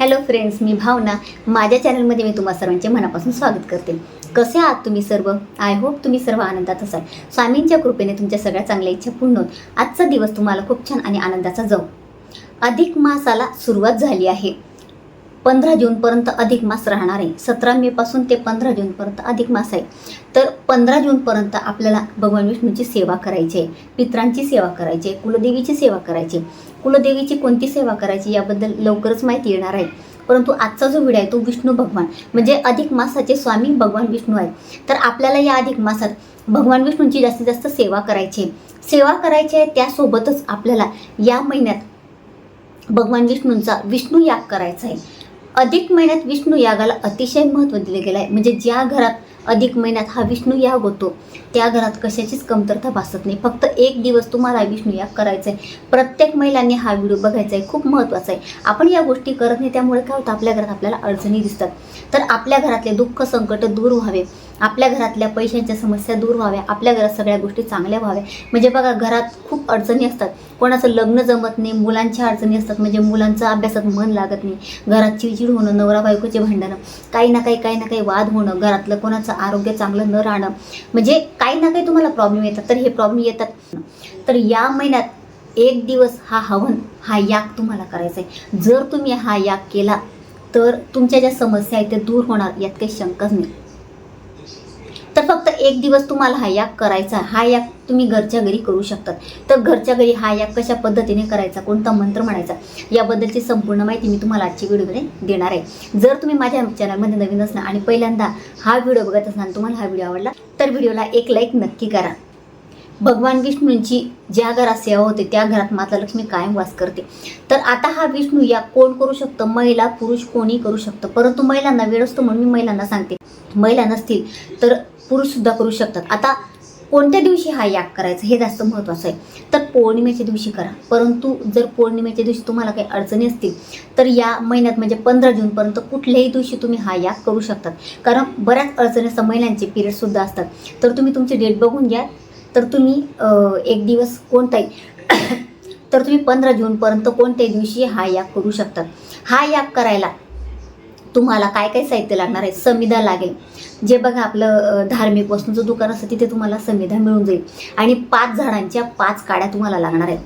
Hello friends, मी भावना. माझ्या चॅनलमध्ये मी तुम्हा सर्वांचे मनापासून स्वागत करते. कसे आहात तुम्ही सर्व? आय होप तुम्ही सर्व आनंदात असाल. स्वामींच्या कृपेने तुमच्या सगळ्या चांगल्या इच्छा पूर्ण होत आजचा दिवस तुम्हाला खूप छान आणि आनंदाचा जाऊ. अधिक मासाला सुरुवात झाली आहे. 15 जूनपर्यंत अधिक मास राहणार आहे. 17 मेपासून ते 15 जूनपर्यंत अधिक मास आहे. तर 15 जूनपर्यंत आपल्याला भगवान विष्णूची सेवा करायची आहे, पितरांची सेवा करायची आहे, कुलदेवीची सेवा करायची. कुलदेवीची कोणती सेवा करायची याबद्दल लवकरच माहिती येणार आहे. परंतु आजचा जो व्हिडिओ आहे तो विष्णू भगवान म्हणजे अधिक मासाचे स्वामी भगवान विष्णू आहे. तर आपल्याला या अधिक मासात भगवान विष्णूंची जास्तीत जास्त सेवा करायची आहे. त्यासोबतच आपल्याला या महिन्यात भगवान विष्णूंचा विष्णू याग करायचा आहे. अधिक महिन्यात विष्णू यागाला अतिशय महत्त्व दिले गेलं आहे. म्हणजे ज्या घरात अधिक महिन्यात हा विष्णू याग होतो त्या घरात कशाचीच कमतरता भासत नाही. फक्त एक दिवस तुम्हाला विष्णू याग करायचा आहे. प्रत्येक महिलांनी हा व्हिडिओ बघायचा आहे, खूप महत्त्वाचा आहे. आपण या गोष्टी करत नाही त्यामुळे काय होतं, आपल्या घरात आपल्याला अडचणी दिसतात. तर आपल्या घरातले दुःख संकट दूर व्हावे, आपल्या घरातल्या पैशांच्या समस्या दूर व्हाव्या, आपल्या घरात सगळ्या गोष्टी चांगल्या व्हाव्या. म्हणजे बघा, घरात खूप अडचणी असतात. कोणाचं लग्न जमत नाही, मुलांच्या अडचणी असतात, म्हणजे मुलांचं अभ्यासात मन लागत नाही, घरात चिडचिड होणं, नवरा बायकोचे भांडणं, काही ना काही वाद होणं, घरातलं कोणाचं आरोग्य चांगलं न राहणं, म्हणजे काही ना काही तुम्हाला प्रॉब्लेम येतात. तर हे प्रॉब्लेम येतात. तर या महिन्यात एक दिवस हा हवन, हा याग तुम्हाला करायचा आहे. जर तुम्ही हा याग केला तर तुमच्या ज्या समस्या आहेत ते दूर होणार, यात काही शंकाच नाही. तर फक्त एक दिवस तुम्हाला हा याग करायचा. हा याग तुम्ही घरच्या घरी करू शकतात. तर घरच्या घरी हा याग कशा पद्धतीने करायचा, कोणता मंत्र म्हणायचा, याबद्दलची संपूर्ण माहिती मी तुम्हाला आजच्या व्हिडिओमध्ये देणार आहे. जर तुम्ही माझ्या चॅनलमध्ये नवीन असणार आणि पहिल्यांदा हा व्हिडिओ बघत असणार, तुम्हाला हा व्हिडिओ आवडला तर व्हिडिओला एक लाईक नक्की करा. भगवान विष्णूंची ज्या घरात सेवा होते त्या घरात माता लक्ष्मी कायम वास करते. तर आता हा विष्णू याग कोण करू शकतं? महिला पुरुष कोणी करू शकतं. परंतु महिलांना वेळ असतो म्हणून मी महिलांना सांगते. महिला नसतील तर पुरुषसुद्धा करू शकतात. आता कोणत्या दिवशी हा याग करायचा हे जास्त महत्त्वाचं आहे. तर पौर्णिमेच्या दिवशी करा. परंतु जर पौर्णिमेच्या दिवशी तुम्हाला काही अडचणी असतील तर या महिन्यात म्हणजे 15 जूनपर्यंत कुठल्याही दिवशी तुम्ही हा याग करू शकतात. कारण बऱ्याच अडचणी असतात, महिलांचे पिरियडसुद्धा असतात. तर तुम्ही तुमची डेट बघून घ्या. तर तुम्ही एक दिवस कोणताही तर तुम्ही 15 जूनपर्यंत कोणत्याही दिवशी हा याग करू शकतात. हा याग करायला तुम्हाला काय काय साहित्य लागणार आहे? समिधा लागेल. जे बघा आपलं धार्मिक वस्तूंचं दुकान असतं तिथे तुम्हाला समिधा मिळून जाईल. आणि 5 झाडांच्या 5 काड्या तुम्हाला लागणार आहेत.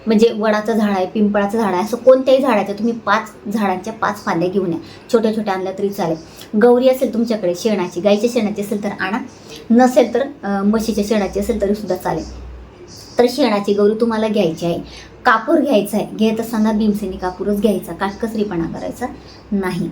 म्हणजे वडाचं झाड आहे, पिंपळाचं झाड आहे, असं कोणत्याही झाडाच्या तुम्ही 5 झाडांच्या 5 फांद्या घेऊन या. छोट्या छोट्या आणल्या तरी चालेल. गौरी असेल तुमच्याकडे शेणाची, गाईच्या शेणाची असेल तर आणा, नसेल तर म्हशीच्या शेणाची असेल तरी सुद्धा चालेल. तर शेणाची गौरी तुम्हाला घ्यायची आहे. कापूर घ्यायचा आहे. घेत असताना भीमसेनी कापूरच घ्यायचा, काटकसरीपणा करायचा नाही.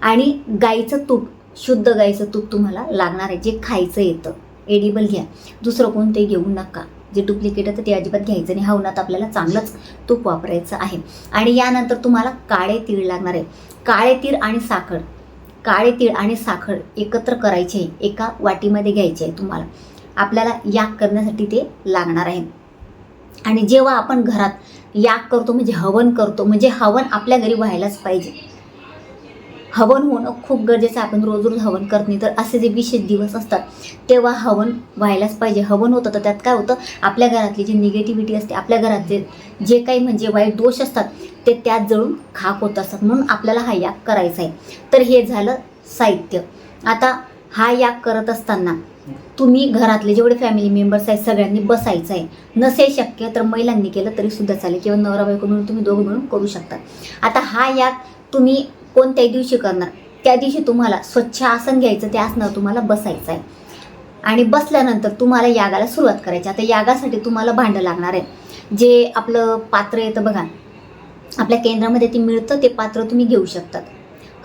आणि गाईचं तूप, शुद्ध गाईचं तूप तुम्हाला लागणार आहे, जे खायचं येतं. एडिबल घ्या, दुसरं कोणते घेऊ नका. जे डुप्लिकेट आहे ते अजिबात घ्यायचं नाही. हवनात आपल्याला चांगलंच तूप वापरायचं आहे. आणि यानंतर तुम्हाला काळे तीळ लागणार आहे. काळे तीळ आणि साखर एकत्र करायचे, एका वाटीमध्ये घ्यायचे आहे तुम्हाला. आपल्याला याग करण्यासाठी ते लागणार आहे. आणि जेव्हा आपण घरात याग करतो म्हणजे हवन करतो, म्हणजे हवन आपल्या घरी व्हायलाच पाहिजे. हवन होणं खूप गरजेचं आहे. आपण रोज हवन करत नाही. तर असे जे विशेष दिवस असतात तेव्हा हवन व्हायलाच पाहिजे. हवन होतं तर त्यात काय होतं, आपल्या घरातली जी निगेटिव्हिटी असते, आपल्या घरातले जे काही म्हणजे वाईट दोष असतात ते त्यात जळून खाक होत असतात. म्हणून आपल्याला हा याग करायचा आहे. तर हे झालं साहित्य. आता हा याग करत असताना तुम्ही घरातले जेवढे फॅमिली मेंबर्स आहेत सगळ्यांनी बसायचं आहे. नसेल शक्य तर महिलांनी केलं तरी सुद्धा चालेल, किंवा नवरा बायको म्हणून तुम्ही दोघं मिळून करू शकता. आता हा याग तुम्ही कोणत्याही दिवशी करणार त्या दिवशी तुम्हाला स्वच्छ आसन घ्यायचं, त्या आसनावर तुम्हाला बसायचं आहे. आणि बसल्यानंतर तुम्हाला यागाला सुरुवात करायची. आता यागासाठी तुम्हाला भांडं लागणार आहे. जे आपलं पात्र येतं बघा, आपल्या केंद्रामध्ये ते मिळतं, ते पात्र तुम्ही घेऊ शकतात.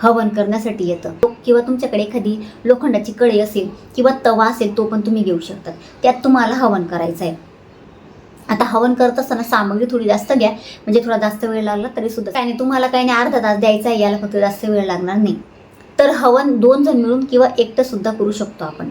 हवन करण्यासाठी येतं. किंवा तुमच्याकडे एखादी लोखंडाची कढई असेल किंवा तवा असेल तो पण तुम्ही घेऊ शकतात. त्यात तुम्हाला हवन करायचं आहे. आता हवन करत असताना सामग्री थोडी जास्त घ्या, म्हणजे थोडा जास्त वेळ लागला तरी सुद्धा काही नाही. तुम्हाला काही नाही, अर्धा तास द्यायचा आहे, याला फक्त जास्त वेळ लागणार नाही. तर हवन 2 जण मिळून किंवा एकटं सुद्धा करू शकतो आपण.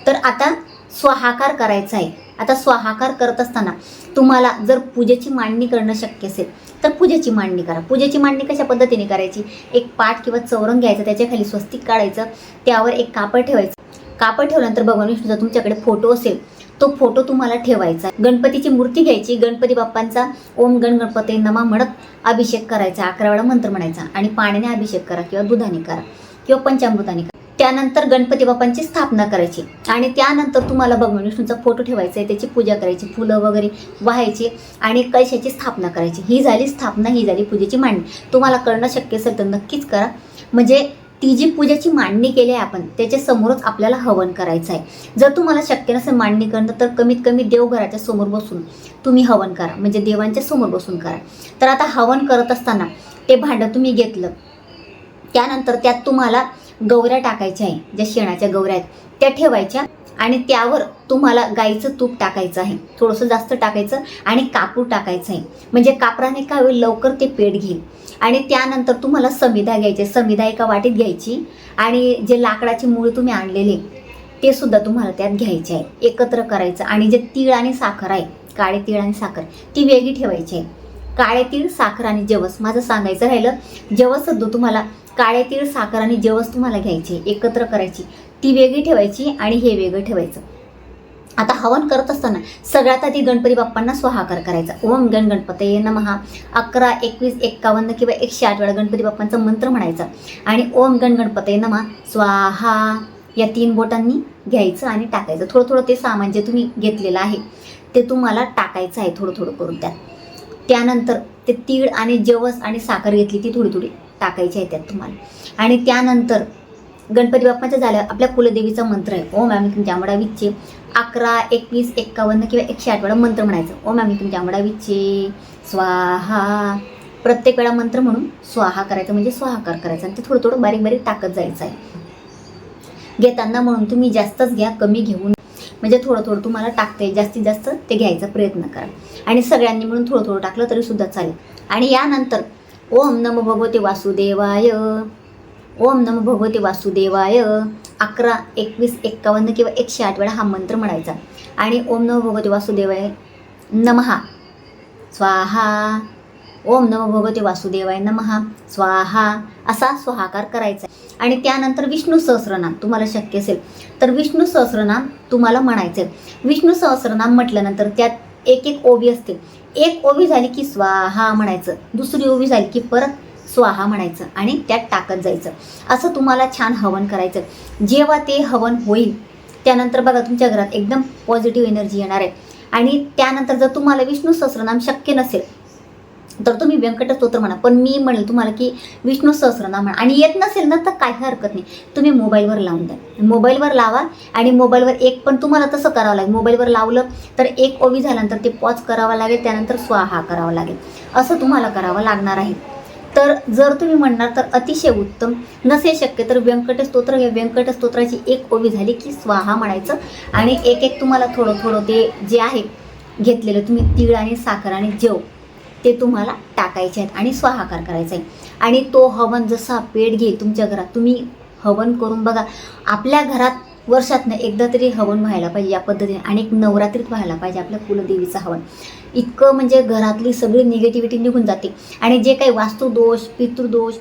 तर आता स्वाहाकार करायचा आहे. आता स्वाहाकार करत असताना तुम्हाला जर पूजेची मांडणी करणं शक्य असेल तर पूजेची मांडणी करा. पूजेची मांडणी कशा पद्धतीने करायची? एक पाट किंवा चौरंग घ्यायचं, त्याच्या खाली स्वस्तिक काढायचं, त्यावर एक कापड ठेवायचं. कापड ठेवल्यानंतर भगवान विष्णूचा तुमच्याकडे फोटो असेल तो फोटो तुम्हाला ठेवायचा. गणपतीची मूर्ती घ्यायची, गणपती बाप्पांचा ओम गण गणपती नमा म्हणत अभिषेक करायचा, 11 वेळा मंत्र म्हणायचा आणि पाण्याने अभिषेक करा किंवा दुधाने करा किंवा पंचामृताने करा. त्यानंतर गणपती बाप्पांची स्थापना करायची आणि त्यानंतर तुम्हाला भगवान विष्णूचा फोटो ठेवायचा आहे, त्याची पूजा करायची, फुलं वगैरे वाहायची आणि कलशाची स्थापना करायची. ही झाली स्थापना, ही झाली पूजेची मांडणी. तुम्हाला करणं शक्य असेल तर नक्कीच करा. म्हणजे ती जी पूजेची मांडणी केली आहे आपण त्याच्या समोरच आपल्याला हवन करायचं आहे. जर तुम्हाला शक्य नसेल मांडणी करणं तर कमीत कमी देवघराच्या समोर बसून तुम्ही हवन करा, म्हणजे देवांच्या समोर बसून करा. तर आता हवन करत असताना ते भांडं तुम्ही घेतलं, त्यानंतर त्यात तुम्हाला गौऱ्या टाकायच्या आहे, ज्या शेणाच्या गौऱ्या आहेत त्या ठेवायच्या आणि त्यावर तुम्हाला गाईचं तूप टाकायचं आहे, थोडंसं जास्त टाकायचं आणि कापूर टाकायचं आहे. म्हणजे कापराने काय होईल, लवकर ते पेट घेईल. आणि त्यानंतर तुम्हाला समिधा घ्यायची, समिधा एका वाटीत घ्यायची आणि जे लाकडाची मूळ तुम्ही आणलेले ते सुद्धा तुम्हाला त्यात घ्यायचे आहे, एकत्र करायचं. आणि जे तीळ आणि साखर आहे, काळे तीळ आणि साखर, ती वेगळी ठेवायची आहे. काळे तीळ, साखर आणि जवस, माझं सांगायचं राहिलं, जवस सुद्धा तुम्हाला, काळे तीळ, साखर आणि जवस तुम्हाला घ्यायचे, एकत्र करायची, ती वेगळी ठेवायची आणि हे वेगळं ठेवायचं. आता हवन करत असताना सगळ्यात आधी गणपती बाप्पांना स्वाहाकार करायचा. ओम गण गणपतये नमः 11, 21, 51 किंवा 108 वेळा गणपती बाप्पांचा मंत्र म्हणायचा आणि ओम गण गणपतये नमः स्वाहा या 3 बोटांनी घ्यायचं आणि टाकायचं. थोडं थोडं ते सामान जे तुम्ही घेतलेलं आहे ते तुम्हाला टाकायचं आहे, थोडं थोडं करून त्यात. त्यानंतर ते तीळ आणि जवस आणि साखर घेतली ती थोडी थोडी टाकायची आहे त्यात तुम्हाला. आणि त्यानंतर गणपती बाप्पाचं झालं, आपल्या कुलदेवीचा मंत्र आहे ओम आम्ही तुमच्या आंबडा विच्चे 11, 21, 51 किंवा 108 वेळा मंत्र म्हणायचं. ओम आम्ही तुमच्या आंबडा विच्चे स्वाहा, प्रत्येक वेळा मंत्र म्हणून स्वाहा करायचं, म्हणजे स्वाहाकार करायचा आणि ते थोडं थोडं बारीक बारीक टाकत जायचं आहे. घेताना म्हणून तुम्ही जास्तच घ्या, कमी घेऊन, म्हणजे थोडं थोडं तुम्हाला टाकता येईल, जास्तीत जास्त ते घ्यायचा प्रयत्न करा. आणि सगळ्यांनी मिळून थोडं थोडं टाकलं तरी सुद्धा चालेल. आणि यानंतर ओम नमो भगवते वासुदेवाय, ओम नमो भगवते वासुदेवाय 11, 21, 51 किंवा 108 वेळा हा मंत्र म्हणायचा आणि ओम नमो भगवते वासुदेवाय नमः स्वाहा, ओम नमो भगवते वासुदेवाय नमः स्वाहा असा स्वाहाकार करायचा. आणि त्यानंतर विष्णू सहस्रनाम तुम्हाला शक्य असेल तर विष्णू सहस्रनाम तुम्हाला म्हणायचं. विष्णू सहस्रनाम म्हटल्यानंतर त्यात एक एक ओवी असते, एक ओवी झाली की स्वाहा म्हणायचं, दुसरी ओवी झाली की परत स्वाहा म्हणायचं आणि त्यात टाकत जायचं. असं तुम्हाला छान हवन करायचं. जेव्हा ते हवन होईल त्यानंतर बघा तुमच्या घरात एकदम पॉझिटिव्ह एनर्जी येणार आहे. आणि त्यानंतर जर तुम्हाला विष्णू सहस्रनाम शक्य नसेल तर तुम्ही व्यंकट स्तोत्र म्हणा, पण मी म्हणेल तुम्हाला की विष्णू सहस्रनाम म्हणा. आणि येत नसेल ना तर काही हरकत नाही, तुम्ही मोबाईलवर लावून द्या, मोबाईलवर लावा आणि मोबाईलवर एक, पण तुम्हाला तसं करावं लागेल. मोबाईलवर लावलं तर एक ओवी झाल्यानंतर ते पॉज करावं लागेल, त्यानंतर स्वाहा करावं लागेल, असं तुम्हाला करावं लागणार आहे. तर जर तुम्ही म्हणणार तर अतिशय उत्तम, नसेल शक्य तर व्यंकट स्तोत्र, या व्यंकट स्तोत्राची एक ओवी झाली की स्वाहा म्हणायचं आणि एक एक तुम्हाला थोडं थोडं ते जे आहे घेतलेलं तुम्ही तीळ आणि साखर आणि जव ते तुम्हाला टाकायचे आहेत आणि स्वाहाकार करायचा आहे. आणि तो हवन जसा पेट घेईल तुमच्या घरात, तुम्ही हवन करून बघा. आपल्या घरात वर्षातनं एकदा तरी हवन व्हायला पाहिजे या पद्धतीने, आणि एक नवरात्रीत व्हायला पाहिजे आपल्या कुलदेवीचं हवन. इतकं म्हणजे घरातली सगळी निगेटिव्हिटी निघून जाते आणि जे काही वास्तुदोष, पितृदोष,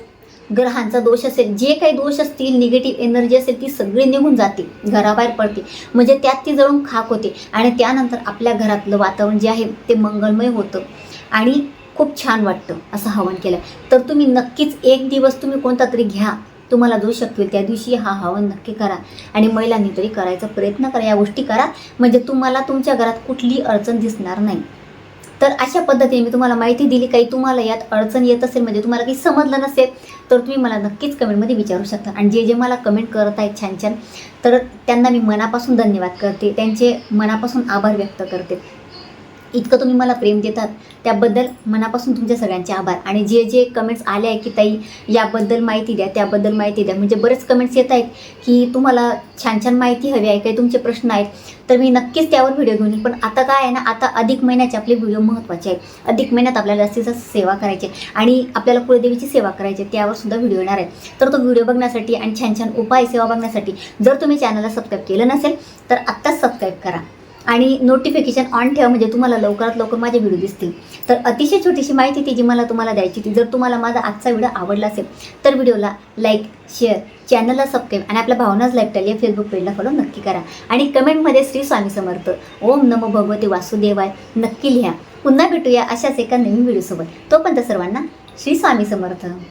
ग्रहांचा दोष असेल, जे काही दोष असतील, निगेटिव्ह एनर्जी असेल ती सगळी निघून जाते, घराबाहेर पडते, म्हणजे त्यात ती जळून खाक होते आणि त्यानंतर आपल्या घरातलं वातावरण जे आहे ते मंगलमय होतं आणि खूप छान वाटतं. असं हवन केलं तर तुम्ही नक्कीच एक दिवस तुम्ही कोणता तरी घ्या, तुम्हाला जो शक्य होईल त्या दिवशी हा हवन नक्की करा आणि महिलांनी तरी करायचा प्रयत्न करा, या गोष्टी करा, म्हणजे तुम्हाला तुमच्या घरात कुठलीही अडचण दिसणार नाही. तर अशा पद्धतीने मी तुम्हाला माहिती दिली. काही तुम्हाला यात अडचण येत असेल, म्हणजे तुम्हाला काही समजलं नसेल तर तुम्ही मला नक्कीच कमेंटमध्ये विचारू शकता. आणि जे जे मला कमेंट करत आहेत छान छान, तर त्यांना मी मनापासून धन्यवाद करते, त्यांचे मनापासून आभार व्यक्त करते. इतकं तुम्ही मला प्रेम देतात त्याबद्दल मनापासून तुमच्या सगळ्यांचे आभार. आणि जे जे कमेंट्स आले आहे की ताई याबद्दल माहिती द्या, त्याबद्दल माहिती द्या, म्हणजे बरेच कमेंट्स येत आहेत की तुम्हाला छान छान माहिती हवी आहे, काही तुमचे प्रश्न आहेत, तर मी नक्कीच त्यावर व्हिडिओ घेऊन येईल. पण आता काय आहे ना, आता अधिक महिन्याचे आपले व्हिडिओ महत्त्वाचे आहेत. अधिक महिन्यात आपल्याला जास्तीत जास्त सेवा करायची आणि आपल्याला कुलदेवीची सेवा करायची, त्यावर सुद्धा व्हिडिओ येणार आहे. तर तो व्हिडिओ बघण्यासाठी आणि छान छान उपाय सेवा बघण्यासाठी जर तुम्ही चॅनलला सबस्क्राईब केलं नसेल तर आत्ताच सबस्क्राईब करा आणि नोटिफिकेशन ऑन ठेवा, म्हणजे तुम्हाला लवकरात लवकर माझे व्हिडिओ दिसतील. तर अतिशय छोटीशी माहिती ती जी मला तुम्हाला द्यायची ती, जर तुम्हाला माझा आजचा व्हिडिओ आवडला असेल तर व्हिडिओला लाईक, शेअर, चॅनलला सबस्क्राईब आणि आपल्या भावनाच लाईफस्टाईल या फेसबुक पेजला फॉलो नक्की करा. आणि कमेंटमध्ये श्री स्वामी समर्थ, ओम नमो भगवते वासुदेवाय नक्की लिहा. पुन्हा भेटूया अशाच एका नवीन व्हिडिओसोबत. तोपर्यंत सर्वांना श्री स्वामी समर्थ.